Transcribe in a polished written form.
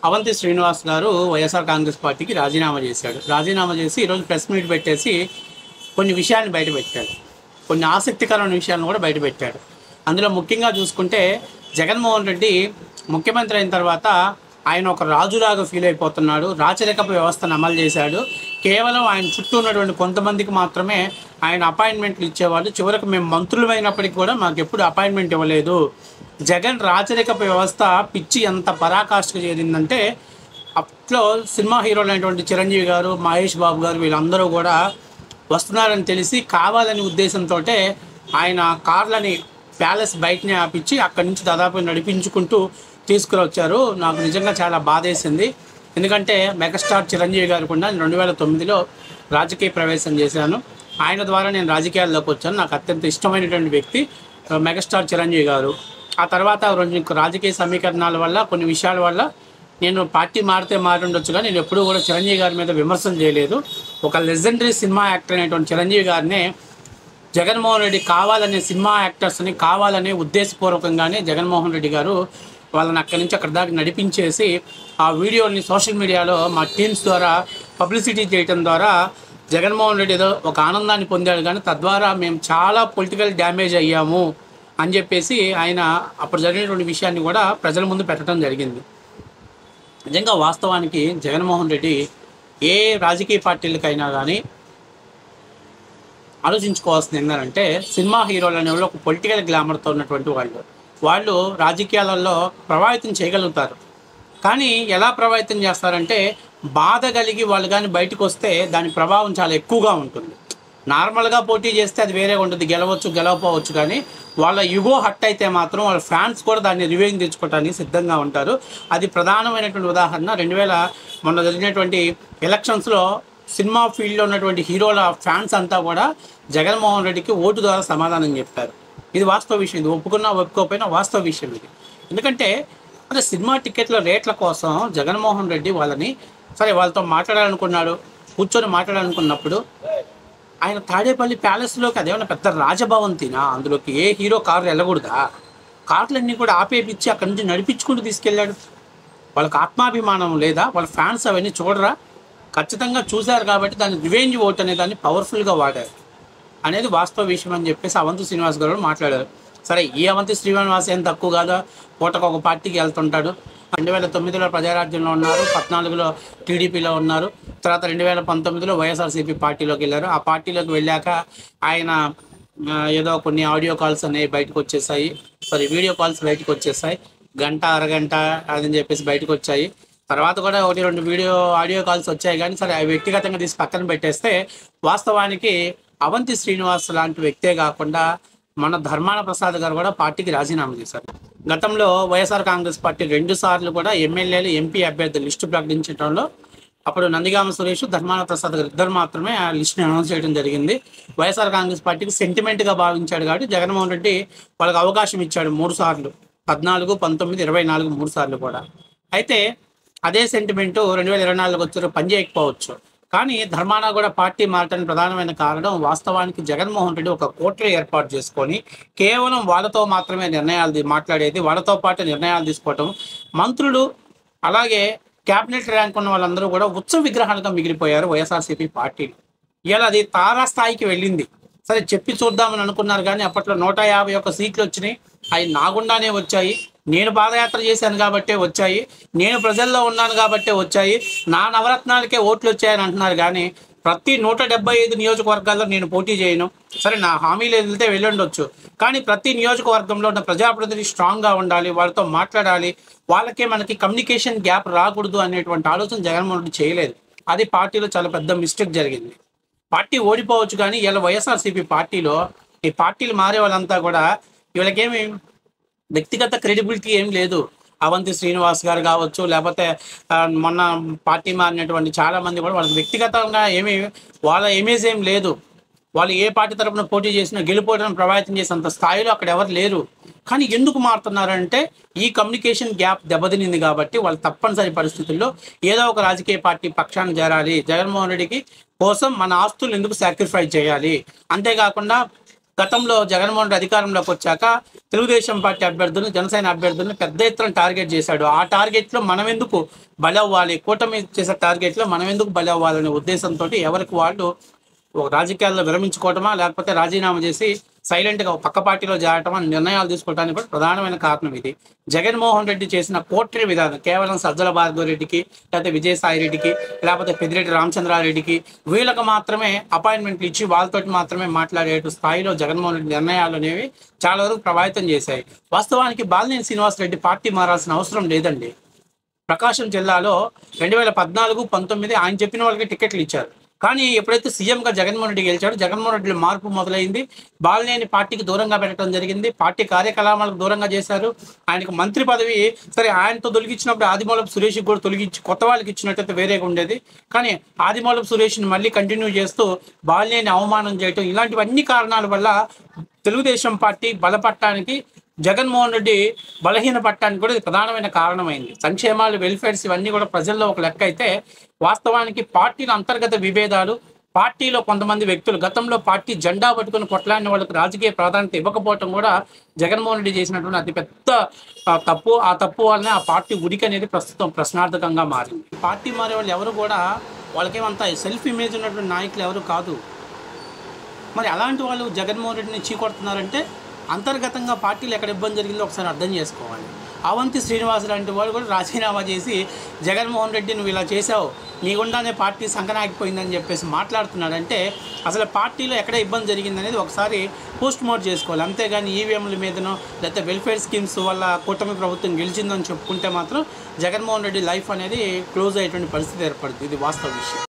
అవంతి శ్రీనివాస్ గారు వైఎస్ఆర్ కాంగ్రెస్ పార్టీకి రాజీనామా చేశాడు. రాజీనామా చేసి ఈరోజు ప్రెస్ మీట్ పెట్టేసి కొన్ని విషయాన్ని బయటపెట్టాడు. కొన్ని ఆసక్తికరమైన విషయాలను కూడా బయటపెట్టాడు. అందులో ముఖ్యంగా చూసుకుంటే జగన్మోహన్ రెడ్డి ముఖ్యమంత్రి అయిన తర్వాత ఆయన ఒక రాజులాగా ఫీల్ అయిపోతున్నాడు. రాచరికపు వ్యవస్థను అమలు చేశాడు. కేవలం ఆయన చుట్టూ ఉన్నటువంటి కొంతమందికి మాత్రమే ఆయన అపాయింట్మెంట్లు ఇచ్చేవాళ్ళు. చివరకు మేము మంత్రులమైనప్పటికీ కూడా మాకు ఎప్పుడు అపాయింట్మెంట్ ఇవ్వలేదు. జగన్ రాచరికపు వ్యవస్థ పిచ్చి ఎంత పరాకాష్ఠకు చేరిందంటే అప్పట్లో సినిమా హీరోలు అయినటువంటి చిరంజీవి గారు, మహేష్ బాబు గారు వీళ్ళందరూ కూడా వస్తున్నారని తెలిసి కావాలని ఉద్దేశంతో ఆయన కార్లని ప్యాలెస్ బయటనే ఆపించి అక్కడి నుంచి దాదాపు నడిపించుకుంటూ తీసుకురొచ్చారు. నాకు నిజంగా చాలా బాధేసింది. ఎందుకంటే మెగాస్టార్ చిరంజీవి గారు కూడా 2009లో రాజకీయ ప్రవేశం చేశాను. ఆయన ద్వారా నేను రాజకీయాల్లోకి వచ్చాను. నాకు అత్యంత ఇష్టమైనటువంటి వ్యక్తి మెగాస్టార్ చిరంజీవి గారు. ఆ తర్వాత రాజకీయ సమీకరణాల వల్ల కొన్ని విషయాల వల్ల నేను పార్టీ మారితే మారి ఉండొచ్చు, కానీ నేను ఎప్పుడూ కూడా చిరంజీవి గారి మీద విమర్శలు చేయలేదు. ఒక లెజెండరీ సినిమా యాక్టర్ అయినటువంటి చిరంజీవి గారినే జగన్మోహన్ రెడ్డి కావాలనే సినిమా యాక్టర్స్ని కావాలనే ఉద్దేశపూర్వకంగానే జగన్మోహన్ రెడ్డి గారు వాళ్ళని అక్కడి నుంచి అక్కడి దాకా నడిపించేసి ఆ వీడియోని సోషల్ మీడియాలో మా టీమ్స్ ద్వారా పబ్లిసిటీ చేయడం ద్వారా జగన్మోహన్ రెడ్డి ఏదో ఒక ఆనందాన్ని పొందాడు, కానీ తద్వారా మేము చాలా పొలిటికల్ డ్యామేజ్ అయ్యాము అని చెప్పేసి ఆయన అప్పుడు జరిగినటువంటి విషయాన్ని కూడా ప్రజల ముందు పెట్టడం జరిగింది. నిజంగా వాస్తవానికి జగన్మోహన్ రెడ్డి ఏ రాజకీయ పార్టీలకైనా కానీ ఆలోచించుకోవాల్సింది ఏంటంటే సినిమా హీరోలు అనేవాళ్ళు ఒక పొలిటికల్ గ్లామర్తో ఉన్నటువంటి వాళ్ళు రాజకీయాలలో ప్రభావితం చేయగలుగుతారు. కానీ ఎలా ప్రభావితం చేస్తారంటే బాధ కలిగి వాళ్ళు కానీ బయటకు వస్తే దాని ప్రభావం చాలా ఎక్కువగా ఉంటుంది. నార్మల్గా పోటీ చేస్తే అది వేరే ఉంటుంది, గెలవచ్చు గెలవపోవచ్చు, కానీ వాళ్ళ యుగో హట్ అయితే మాత్రం వాళ్ళ ఫ్యాన్స్ కూడా దాన్ని రివెంజ్ తెచ్చుకోవడానికి సిద్ధంగా ఉంటారు. అది ప్రధానమైనటువంటి ఉదాహరణ 2000 మొన్న జరిగినటువంటి ఎలక్షన్స్లో సినిమా ఫీల్డ్లో ఉన్నటువంటి హీరోల ఫ్యాన్స్ అంతా కూడా జగన్మోహన్ రెడ్డికి ఓటు ద్వారా సమాధానం చెప్పారు. ఇది వాస్తవ విషయం. ఇది ఒప్పుకున్నా ఒప్పుకోకపోయినా వాస్తవ విషయం ఇది. ఎందుకంటే అదే సినిమా టికెట్ల రేట్ల కోసం జగన్మోహన్ రెడ్డి వాళ్ళని సరే వాళ్ళతో మాట్లాడాలనుకున్నాడు. కూర్చొని మాట్లాడాలనుకున్నప్పుడు ఆయన తాడేపల్లి ప్యాలెస్లోకి అదేమన్నా పెద్ద రాజభవంతినా, అందులోకి ఏ హీరో కారు వెళ్ళకూడదా? కార్లన్నీ కూడా ఆపేపించి అక్కడి నుంచి నడిపించుకుంటూ తీసుకెళ్ళాడు. వాళ్ళకి ఆత్మాభిమానం లేదా? వాళ్ళ ఫ్యాన్స్ అవన్నీ చూడరా? ఖచ్చితంగా చూశారు కాబట్టి దాన్ని రివెంజ్ ఓట్ అనే దాన్ని పవర్ఫుల్గా వాడారు అనేది వాస్తవ విషయం అని చెప్పేసి అవంతి శ్రీనివాస్ గారు మాట్లాడారు. సరే, ఈ అవంతి శ్రీనివాస్ ఏం తక్కువ కాదా, పూటకు ఒక పార్టీకి వెళ్తుంటాడు. 2009లో ప్రజారాజ్యంలో ఉన్నారు, 14లో టీడీపీలో ఉన్నారు, తర్వాత 2019లో వైఎస్ఆర్సీపీ పార్టీలోకి వెళ్ళారు. ఆ పార్టీలోకి వెళ్ళాక ఆయన ఏదో కొన్ని ఆడియో కాల్స్ అనేవి బయటకు వచ్చేసాయి, వీడియో కాల్స్ బయటకు వచ్చేసాయి. గంట అరగంట అని చెప్పేసి బయటకు వచ్చాయి. తర్వాత కూడా 1-2 ఆడియో కాల్స్ వచ్చాయి. కానీ సరే అవి వ్యక్తిగతంగా తీసి పక్కన పెట్టేస్తే వాస్తవానికి అవంతి శ్రీనివాస్ లాంటి వ్యక్తే కాకుండా మన ధర్మాన ప్రసాద్ గారు కూడా పార్టీకి రాజీనామా చేశారు. గతంలో వైఎస్ఆర్ కాంగ్రెస్ పార్టీ 2 సార్లు కూడా ఎమ్మెల్యేలు ఎంపీ అభ్యర్థుల లిస్టు ప్రకటించడంలో అప్పుడు నందిగామ సురేష్, ధర్మాన ప్రసాద్ గారు ఇద్దరు మాత్రమే ఆ లిస్టుని అనౌన్స్ చేయడం జరిగింది. వైఎస్ఆర్ కాంగ్రెస్ పార్టీకి సెంటిమెంట్గా భావించాడు కాబట్టి జగన్మోహన్ రెడ్డి వాళ్ళకి అవకాశం ఇచ్చాడు 3 సార్లు, 14, 19, 24 3 సార్లు కూడా. అయితే అదే సెంటిమెంటు 2024 వచ్చారు పనిచేయకపోవచ్చు. కానీ ధర్మాన కూడా పార్టీ మారటానికి ప్రధానమైన కారణం వాస్తవానికి జగన్మోహన్ రెడ్డి ఒక కోర్టులో ఏర్పాటు చేసుకొని కేవలం వాళ్ళతో మాత్రమే నిర్ణయాలు మాట్లాడేది, వాళ్ళతో పాటు నిర్ణయాలు తీసుకోవటం. మంత్రులు అలాగే క్యాబినెట్ ర్యాంక్ ఉన్న వాళ్ళందరూ కూడా ఉత్సవ విగ్రహాలుగా మిగిలిపోయారు వైఎస్ఆర్సీపీ పార్టీలు. ఇలా అది తారాస్థాయికి వెళ్ళింది. సరే చెప్పి చూద్దామని అనుకున్నారు, కానీ అప్పట్లో 151 సీట్లు వచ్చినాయి. అవి నా గుండానే వచ్చాయి. నేను పాదయాత్ర చేశాను కాబట్టే వచ్చాయి, నేను ప్రజల్లో ఉన్నాను కాబట్టే వచ్చాయి, నా నవరత్నాలకే ఓట్లు వచ్చాయని అంటున్నారు. కానీ ప్రతి 175 నియోజకవర్గాల్లో నేను పోటీ చేయను. సరే, నా హామీలు వెళ్తే వెళ్ళండొచ్చు, కానీ ప్రతి నియోజకవర్గంలో ఉన్న ప్రజాప్రతినిధి స్ట్రాంగ్గా ఉండాలి, వాళ్ళతో మాట్లాడాలి, వాళ్ళకే మనకి కమ్యూనికేషన్ గ్యాప్ రాకూడదు అనేటువంటి ఆలోచన జగన్మోహన్ రెడ్డి చేయలేదు. అది పార్టీలో చాలా పెద్ద మిస్టేక్ జరిగింది. పార్టీ ఓడిపోవచ్చు, కానీ ఇలా వైఎస్ఆర్సీపీ పార్టీలో ఈ పార్టీలు మారే వాళ్ళంతా కూడా వీళ్ళకేమి వ్యక్తిగత క్రెడిబిలిటీ ఏం లేదు. అవంతి శ్రీనివాస్ గారు కావచ్చు, లేకపోతే మొన్న పార్టీ మారినటువంటి చాలామంది కూడా వాళ్ళకి వ్యక్తిగతంగా వాళ్ళ ఇమేజ్ ఏం లేదు. వాళ్ళు ఏ పార్టీ తరఫున పోటీ చేసినా గెలిపోవడానికి ప్రభావితం చేసేంత స్థాయిలో అక్కడ ఎవరు లేరు. కానీ ఎందుకు మారుతున్నారంటే ఈ కమ్యూనికేషన్ గ్యాప్ దెబ్బతినింది కాబట్టి వాళ్ళు తప్పనిసరి పరిస్థితుల్లో ఏదో ఒక రాజకీయ పార్టీ పక్షాన్ని చేరాలి, జగన్మోహన్ రెడ్డికి కోసం మన ఆస్తులు ఎందుకు సాక్రిఫైస్ చేయాలి, అంతేకాకుండా గతంలో జగన్మోహన్ రెడ్డి అధికారంలోకి వచ్చాక తెలుగుదేశం పార్టీ అభ్యర్థులను, జనసేన అభ్యర్థులను పెద్ద ఎత్తున టార్గెట్ చేశాడు. ఆ టార్గెట్లో మనం ఎందుకు బలవ్వాలి, కూటమి చేసే టార్గెట్లో మనం ఎందుకు బలవ్వాలనే ఉద్దేశంతో ఎవరికి వాళ్ళు ఒక రాజకీయాల్లో విరమించుకోవటమా, లేకపోతే రాజీనామా చేసి సైలెంట్గా పక్క పార్టీలో చేరటమా నిర్ణయాలు తీసుకోవడానికి కూడా ప్రధానమైన కారణం ఇది. జగన్మోహన్ రెడ్డి చేసిన కోట్రి విధానం కేవలం సజ్జల భార్గవరెడ్డికి, లేకపోతే విజయసాయి రెడ్డికి, లేకపోతే పెద్దిరెడ్డి రామచంద్రారెడ్డికి వీళ్ళకి మాత్రమే అపాయింట్మెంట్లు ఇచ్చి వాళ్ళతోటి మాత్రమే మాట్లాడే స్థాయిలో జగన్మోహన్ రెడ్డి నిర్ణయాలు అనేవి చాలా వరకు ప్రభావితం చేశాయి. వాస్తవానికి బాలినేని శ్రీనివాసరెడ్డి పార్టీ మారాల్సిన అవసరం లేదండి. ప్రకాశం జిల్లాలో 2014, 19 ఆయన చెప్పిన వాళ్ళకి టికెట్లు ఇచ్చారు. కానీ ఎప్పుడైతే సీఎంగా జగన్మోహన్ రెడ్డి గెలిచాడో జగన్మోహన్ రెడ్డిలో మార్పు మొదలైంది. బాలినేని పార్టీకి దూరంగా పెట్టడం జరిగింది. పార్టీ కార్యకలాపాలకు దూరంగా చేశారు. ఆయనకు మంత్రి పదవి సరే ఆయనతో తొలగించినప్పుడు ఆదిమూలపు సురేష్కి కూడా తొలగించి కొత్త వాళ్ళకి ఇచ్చినట్టయితే వేరేగా ఉండేది. కానీ ఆదిమూలపు సురేష్ని మళ్ళీ కంటిన్యూ చేస్తూ బాలినేని అవమానం చేయటం, ఇలాంటివన్నీ కారణాల వల్ల తెలుగుదేశం పార్టీ బలపడటానికి, జగన్మోహన్ రెడ్డి బలహీన పట్టడానికి కూడా ఇది ప్రధానమైన కారణమైంది. సంక్షేమాలు, వెల్ఫేర్స్ ఇవన్నీ కూడా ప్రజల్లో ఒక లెక్క అయితే, వాస్తవానికి పార్టీల అంతర్గత విభేదాలు, పార్టీలో కొంతమంది వ్యక్తులు గతంలో పార్టీ జెండా పట్టుకుని కొట్లాడిన వాళ్ళకి రాజకీయ ప్రాధాన్యత ఇవ్వకపోవటం కూడా జగన్మోహన్ రెడ్డి చేసినటువంటి అతిపెద్ద తప్పు. ఆ తప్పు వల్లనే ఆ పార్టీ ఉనికి అనేది ప్రస్తుతం ప్రశ్నార్థకంగా మారింది. పార్టీ మారే వాళ్ళు ఎవరు కూడా వాళ్ళకేమంత సెల్ఫ్ ఇమేజ్ ఉన్నటువంటి నాయకులు ఎవరు కాదు. మరి అలాంటి వాళ్ళు జగన్మోహన్ రెడ్డిని చీకొడుతున్నారంటే అంతర్గతంగా పార్టీలు ఎక్కడ ఇబ్బంది జరిగిందో ఒకసారి అర్థం చేసుకోవాలి. అవంతి శ్రీనివాస్ లాంటి వాళ్ళు కూడా రాజీనామా చేసి జగన్మోహన్ రెడ్డి నువ్వు ఇలా చేసావు, నీ గుండానే పార్టీ సంకనాగిపోయిందని చెప్పేసి మాట్లాడుతున్నాడంటే అసలు పార్టీలో ఎక్కడ ఇబ్బంది జరిగిందనేది ఒకసారి పోస్ట్ మార్టం చేసుకోవాలి. అంతేగాని ఈవీఎంల మీదనో లేకపోతే వెల్ఫేర్ స్కీమ్స్ వల్ల కూటమి ప్రభుత్వం గెలిచిందని చెప్పుకుంటే మాత్రం జగన్మోహన్ రెడ్డి లైఫ్ అనేది క్లోజ్ అయ్యేటువంటి పరిస్థితి ఏర్పడుతుంది. ఇది వాస్తవ విషయం.